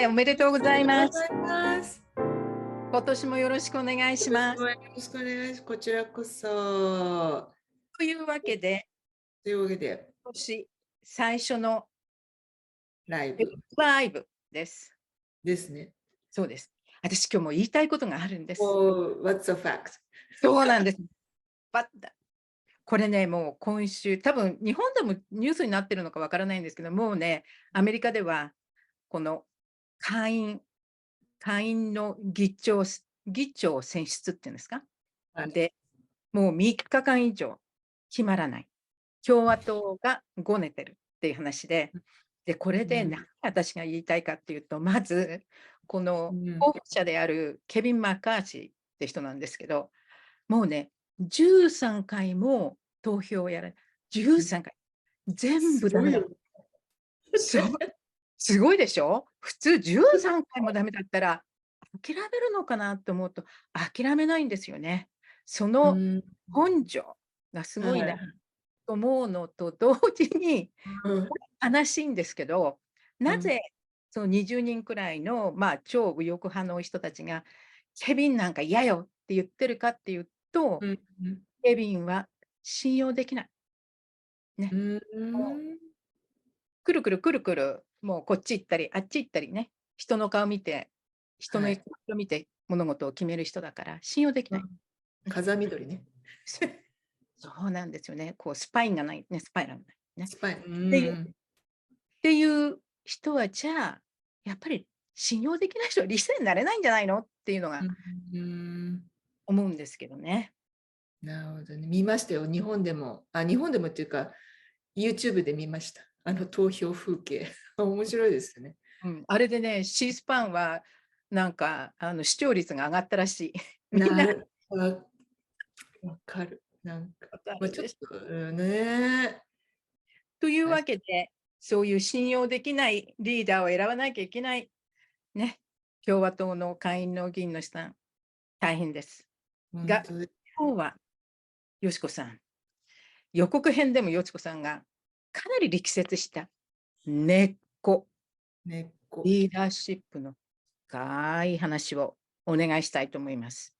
生おめでとうございます。ありがとうございます。今年もよろしくお願いします。よろしくお願いします。こちらこそ。というわけで、というわけで、今年最初のライブライブです。ですね。そうです。私今日も言いたいことがあるんです。What's the fact? そうなんです。バッタこれね、もう今週、多分日本でもニュースになってるのかわからないんですけど、もうね、アメリカではこの下院の議長選出っていうんですか、はい。で、もう3日間以上決まらない。共和党がごねてるっていう話で、で、これでうん。何私が言いたいかっていうと、まず、このうん。候補者であるケビン・マッカーシーって人なんですけど、もうね、13回も投票をやら13回、全部ダメだ。すごいよ。そう、すごいでしょ？普通13回もダメだったら、諦めるのかなと思うと、諦めないんですよね。そのうん。根性がすごいなはい。と思うのと同時に、うん。悲しいんですけど、うん。なぜその20人くらいの、超右翼派の人たちが、ケビンなんか嫌よって言ってるかっていうと、うん。うん。ケビンは信用できない。ね。うん。もうくるくるくるくる、もうこっち行ったり、あっち行ったりね、人の顔見て、人のはい。顔見て物事を決める人だから信用できない。うん。風見鶏ね。そうなんですよね。こうスパインがないね、スパイラルがないね。スパイ。うっていうっん。ていう人は、じゃあ、やっぱり信用できない人は理性になれないんじゃないのっていうのがうん。うん。思うんですけどね。なるほどね。見ましたよ。日本でも。日本でもっていうか、YouTube で見ました。投票風景。面白いですよね。うん、あれでね、C スパンはなんか視聴率が上がったらしい。みんななる、わわかる。なんか、わかちょっるでしょ。と、ね。というはい。わけで、そういう信用できないリーダーを選ばなきゃいけない、ね、共和党の下院の議員の人は大変です。が、本当で今日はよしこさん、予告編でもよしこさんがかなり力説した根っこ、根っこ。リーダーシップの深い話をお願いしたいと思います。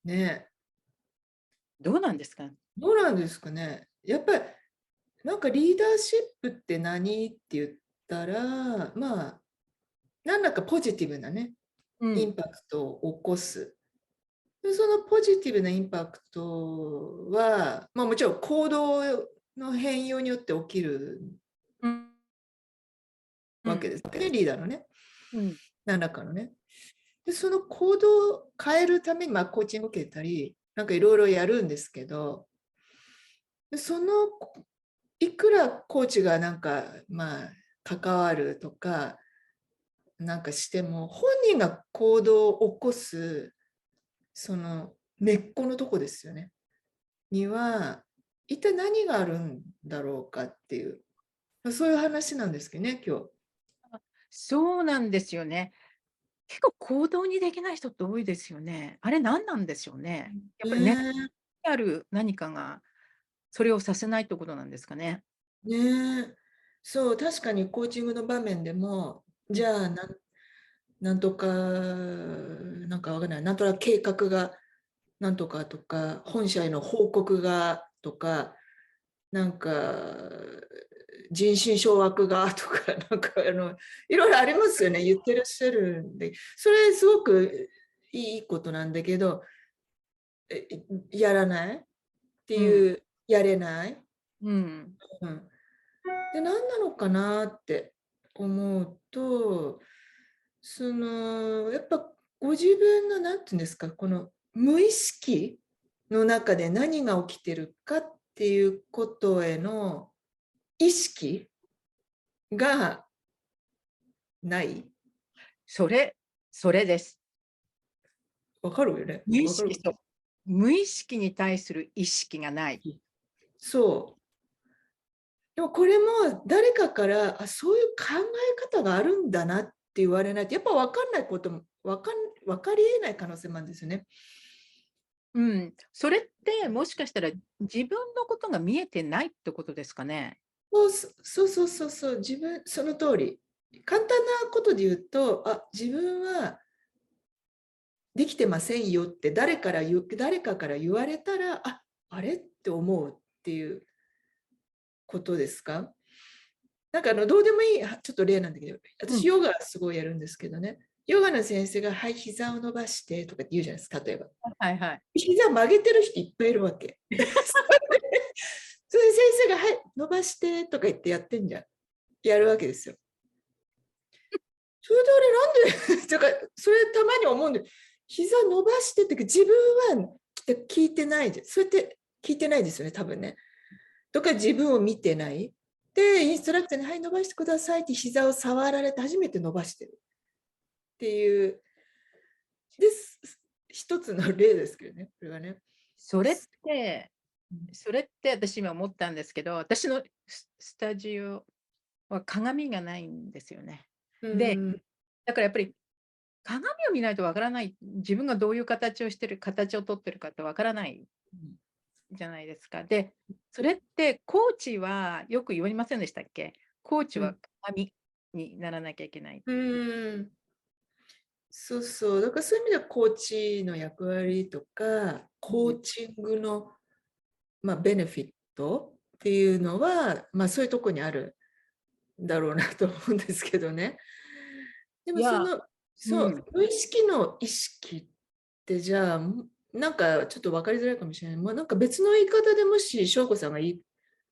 ね。どうなんですか？どうなんですかね。やっぱり、なんかリーダーシップって何って言ったら、なんだかポジティブなね、うん。インパクトを起こす。でそのポジティブなインパクトは、もちろん行動の変容によって起きるうん。うん。わけですね、リーダーのね、うん。何らかのね。で、その行動を変えるために、コーチング受けたり、なんかいろいろやるんですけど、でその、いくらコーチがなんか、関わるとか、なんかしても、本人が行動を起こす、その根っこのとこですよね。には、一体何があるんだろうかっていう、そういう話なんですけどね、今日。そうなんですよね。結構行動にできない人って多いですよね。あれ何なんでしょうね。やっぱり根っこねにある何かが、それをさせないってことなんですかね。ねそう、確かにコーチングの場面でも、うん。じゃあ、なんとか、なんかわかんない、なんとなく計画がなんとかとか、本社への報告がとか、なんか、人心掌握がとか、なんかいろいろありますよね、言ってらっしゃるんで、それすごくいいことなんだけど、えやらないってうん。いう、やれない。うん。うん、で、何なのかなって思うと、やっぱご自分の、なんていうんですか、この無意識の中で何が起きてるかっていうことへの意識がない。それそれです。わかるよね。無意わかる。識そう。無意識に対する意識がない。そう。でもこれも誰かから、そういう考え方があるんだなって言われないと、やっぱ分かんないことも、分かりえない可能性もあるんですよね。うん。それってもしかしたら自分のことが見えてないってことですかね？そうそうそうそうそう、その通り。簡単なことで言うと、自分はできてませんよって誰かから言われたら、あれって思うっていうことですか？なんかどうでもいい、ちょっと例なんだけど、私、うん。ヨガすごいやるんですけどね、ヨガの先生が、はい、膝を伸ばしてとかって言うじゃないですか、例えば。はいはい。膝曲げてる人いっぱいいるわけ。それで先生が、はい、伸ばしてとか言ってやってんじゃん。やるわけですよ。それであれなんでとか、それたまに思うんで、膝伸ばしてってか、自分は聞いてないで、そうやって聞いてないですよね、多分ね。とか自分を見てない。で、インストラクターに、はい、伸ばしてくださいって膝を触られて初めて伸ばしてるっていう、です、一つの例ですけどね、これはね。それって、それって私今思ったんですけど、私のスタジオは鏡がないんですよね。うで、ん、だからやっぱり鏡を見ないとわからない、自分がどういう形をしてる、形をとってるかってわからないじゃないですか。で、それってコーチはよく言われませんでしたっけ？コーチはうん、鏡にならなきゃいけない。うん、そうそう。だからそういう意味ではコーチの役割とか、コーチングの、ベネフィットっていうのは、そういうとこにあるんだろうなと思うんですけどね。でいや、もうん。無意識の意識ってじゃあ、なんかちょっと分かりづらいかもしれない。なんか別の言い方でもし、翔子さんが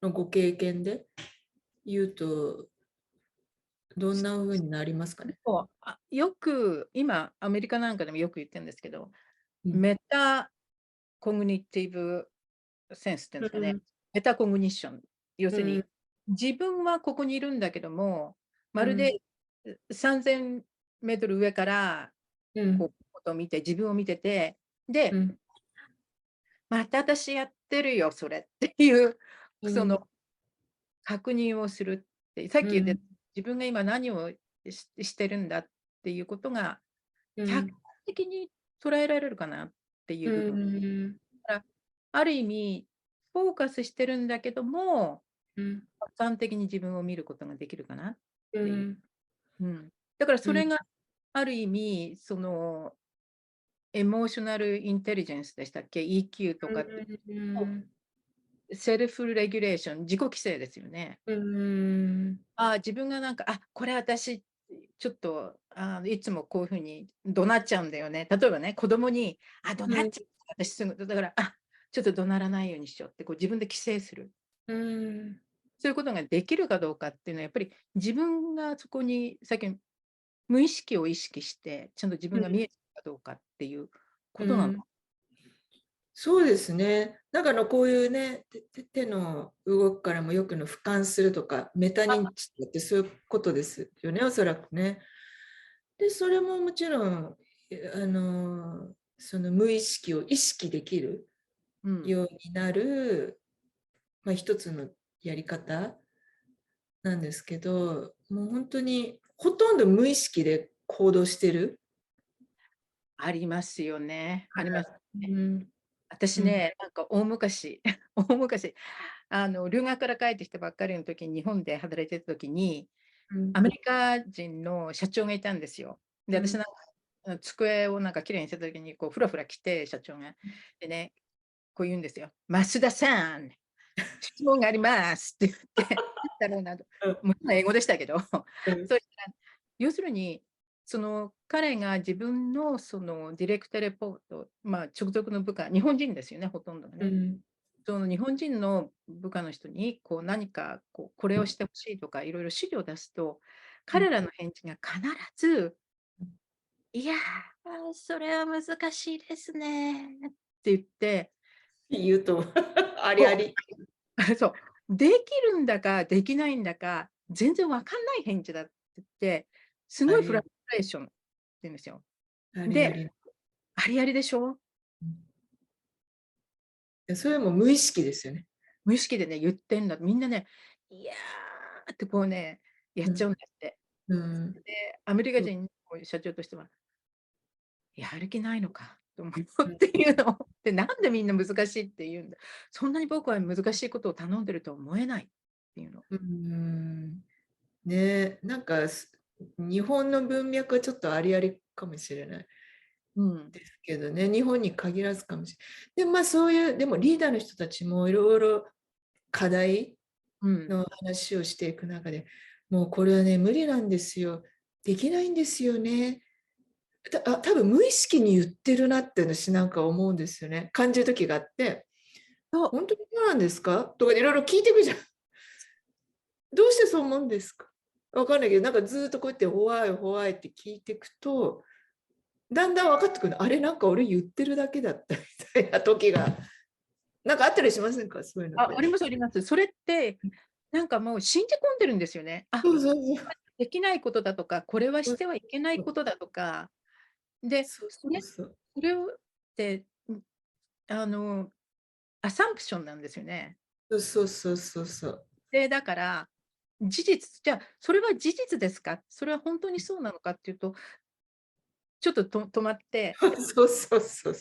のご経験で言うと、どんな風になりますかね。よく、今アメリカなんかでもよく言ってるんですけど、うん。メタコグニティブセンスっていうんですかね。うん。メタコグニッション。要するに、うん。自分はここにいるんだけども、うん。まるで3000メートル上から、うん。こう、ことを見て、自分を見てて、で、うん。また私やってるよ、それっていう、うん。その確認をするって、さっき言って、うん。自分が今何をしてるんだっていうことが、客観うん。的に捉えられるかなっていうう部分。だん。から、ある意味、フォーカスしてるんだけども、うん。客観的に自分を見ることができるかなっていう。うん。うん。だからうん。それがある意味、エモーショナルインテリジェンスでしたっけ、EQ とかって、セルフレギュレーション、自己規制ですよね。うん。自分がなんか、これ私、ちょっと、いつもこういう風に怒鳴っちゃうんだよね。例えばね、子供に、怒鳴っちゃう、私すぐ、だから、ちょっと怒鳴らないようにしようって、こう自分で規制する。うん。そういうことができるかどうかっていうのは、やっぱり自分がそこに、さっきの無意識を意識して、ちゃんと自分が見えてるかどうかっていうことなの。うん。そうですね。なんかこういうね、手の動きからもよく俯瞰するとか、メタ認知ってそういうことですよね、おそらくね。で、それももちろん、その無意識を意識できるうん。ようになる、一つのやり方なんですけど、もう本当にほとんど無意識で行動してるありますよね。から。ありますね。うん。うん。私ね、なんか大昔、大昔、留学から帰ってきたばっかりの時に、日本で働いてた時に、うん。アメリカ人の社長がいたんですよ。で、うん。私なんか、机をなんか綺麗にしてた時に、こう、ふらふら来て、社長が。でね、こう言うんですよ。増田さん、質問がありますって言って、なんだろうなと、もちろん英語でしたけど、うん。そうしたら、要するに、彼が自分のディレクターレポート、直属の部下、日本人ですよね、ほとんどがね。うん。その日本人の部下の人に、こう何かこれをしてほしいとか、いろいろ指示を出すと、彼らの返事が必ず、いやー、それは難しいですねって言って、言うと、ありあそり。う、そう、できるんだかできないんだか、全然わかんない返事だって言って、すごいフラスありあり。トレーションって言うんですよ。で、ありあり。ありありでしょ？それも無意識ですよね。無意識でね、言ってんだ。みんなね、いやーってこうね、やっちゃうんうん。だって。うん。で、アメリカそう。人の社長としては、やる気ないのかと思ううん。っていうのを、で、なんでみんな難しいって言うんだ。そんなに僕は難しいことを頼んでるとは思えないっていうの。うん。ね、なんか日本の文脈はちょっとありありかもしれないうん。ですけどね、日本に限らずかもしれない。で、まあそういう、でもリーダーの人たちもいろいろ課題うん。の話をしていく中で、もうこれはね、無理なんですよ。できないんですよね。多分無意識に言ってるなって私なんか思うんですよね。感じる時があって、そう、本当にそうなんですかとかいろいろ聞いていくじゃん。どうしてそう思うんですかわかんないけど、なんかずっとこうやってホワイホワイって聞いていくと、だんだん分かってくるの。あれなんか俺言ってるだけだったみたいな時が、なんかあったりしませんかそういうのっあ、て。ありますあります。それって、なんかもう信じ込んでるんですよね。あ、そうそうそう。できないことだとか、これはそうしてはいけないそうことだとか、で、そうそれそう。それをって、あの、アサンプションなんですよね。そうそうそうそうそう。で、だから、事実じゃあ、それは事実ですか？それは本当にそうなのかっていうと、ちょっと止まって、そうそうそう。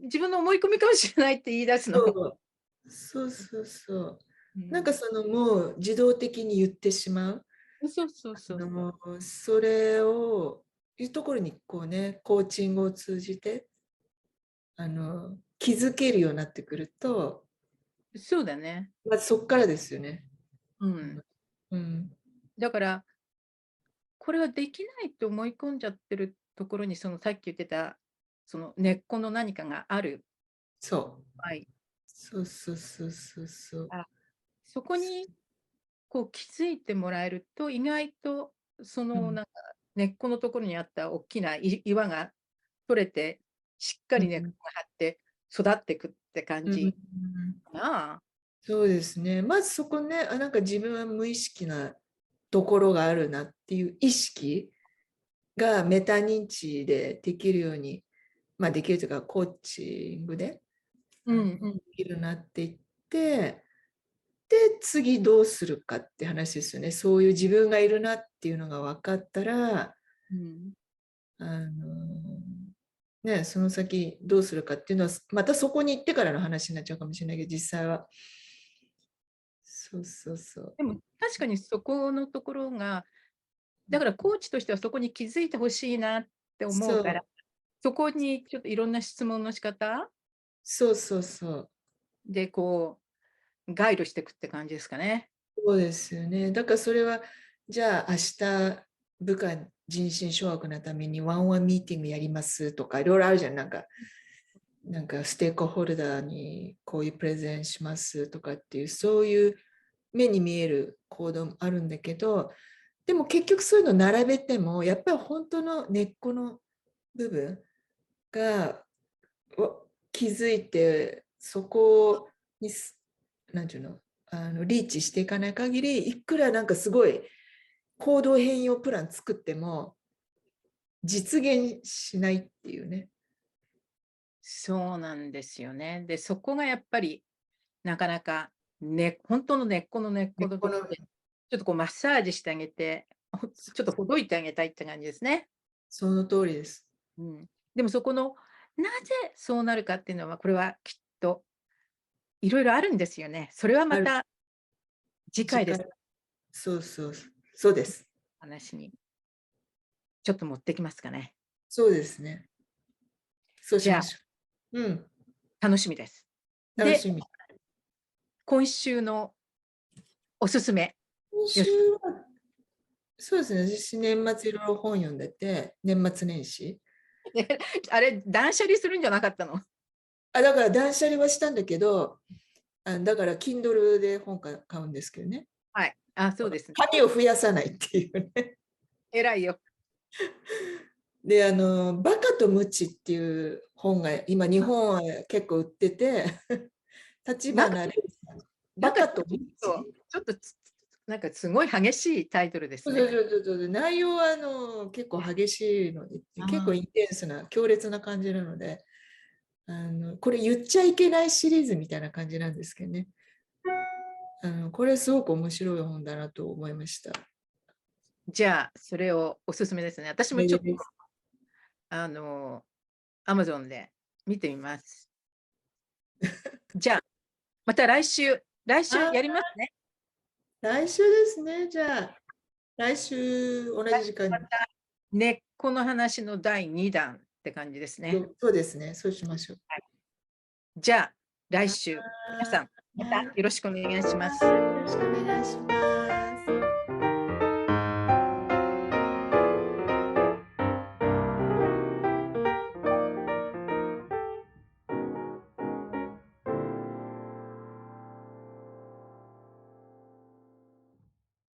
自分の思い込みかもしれないって言い出すの。そうそうそうそう。うん。なんかそのもう自動的に言ってしまう。そうそうそうそう。それをいうところにこうね、コーチングを通じて気づけるようになってくると、そうだね。まずそこからですよね。うん。うん、だから、これはできないって思い込んじゃってるところに、そのさっき言ってた、その根っこの何かがあるそう。場合、そうそうそうそうそう。あ、そこにこう気づいてもらえると、意外とそうん、のなんか根っこのところにあった大きな岩が取れて、しっかうん、り根っこが張って育ってくって感うん、じかな。そうですね。まずそこね、なんか自分は無意識なところがあるなっていう意識がメタ認知でできるように、まあできるというか、コーチングでうんうん。できるようになっていって、で、次どうするかって話ですよね。そういう自分がいるなっていうのが分かったら、うん。あのね、その先どうするかっていうのは、またそこに行ってからの話になっちゃうかもしれないけど、実際は。そうそうそう。でも確かにそこのところが、だからコーチとしてはそこに気づいてほしいなって思うから、そうそこにちょっといろんな質問の仕方そうそうそう。でこうガイドしていくって感じですかね。そうですよね。だからそれは、じゃあ明日部下人心掌握のためにワンワンミーティングやりますとかいろいろあるじゃん。なんかステークホルダーにこういうプレゼンしますとかっていう、そういう目に見える行動もあるんだけど、でも結局そういうの並べても、やっぱり本当の根っこの部分が気づいて、そこになんていうの、リーチしていかない限り、いくらなんかすごい行動変容プラン作っても実現しないっていうね。そうなんですよね。で、そこがやっぱりなかなか、本当の根っこの根っこのところで、ちょっとこうマッサージしてあげて、ちょっとほどいてあげたいって感じですね。その通りです。うん。でもそこの、なぜそうなるかっていうのは、これはきっといろいろあるんですよね。それはまあるた次回です。時間。そうそう、そうです。話にちょっと持ってきますかね。そうですね。そうしじゃあ、ましょう。うん、楽しみです。で、楽しみ。今週のおすすめ。今週よし。は、そうですね。私、年末いろいろ本読んでて、年末年始。あれ、断捨離するんじゃなかったの？だから断捨離はしたんだけど、だから Kindle で本買うんですけどね。はい。あ、そうですね。紙を増やさないっていうね。偉いよ。で、バカとムチっていう本が今日本は結構売ってて、立なんか花玲さん、なんかちょバカとムっとチ。ちょっとなんかすごい激しいタイトルですね。そうそうそうそう、内容は結構激しいので、結構ああ、インテンスな、強烈な感じなので、これ言っちゃいけないシリーズみたいな感じなんですけどね。これすごく面白い本だなと思いました。じゃあ、それをおすすめですね。私もちょっと、です。あの、Amazon で見てみます。じゃあ、また来週あ、やりますね。来週ですね、じゃあ。来週同じ時間に。また根っこの話の第2弾って感じですね。そうですね。そうしましょう。じゃあ、来週、皆さん、またよろしくお願いします。よろしくお願いします。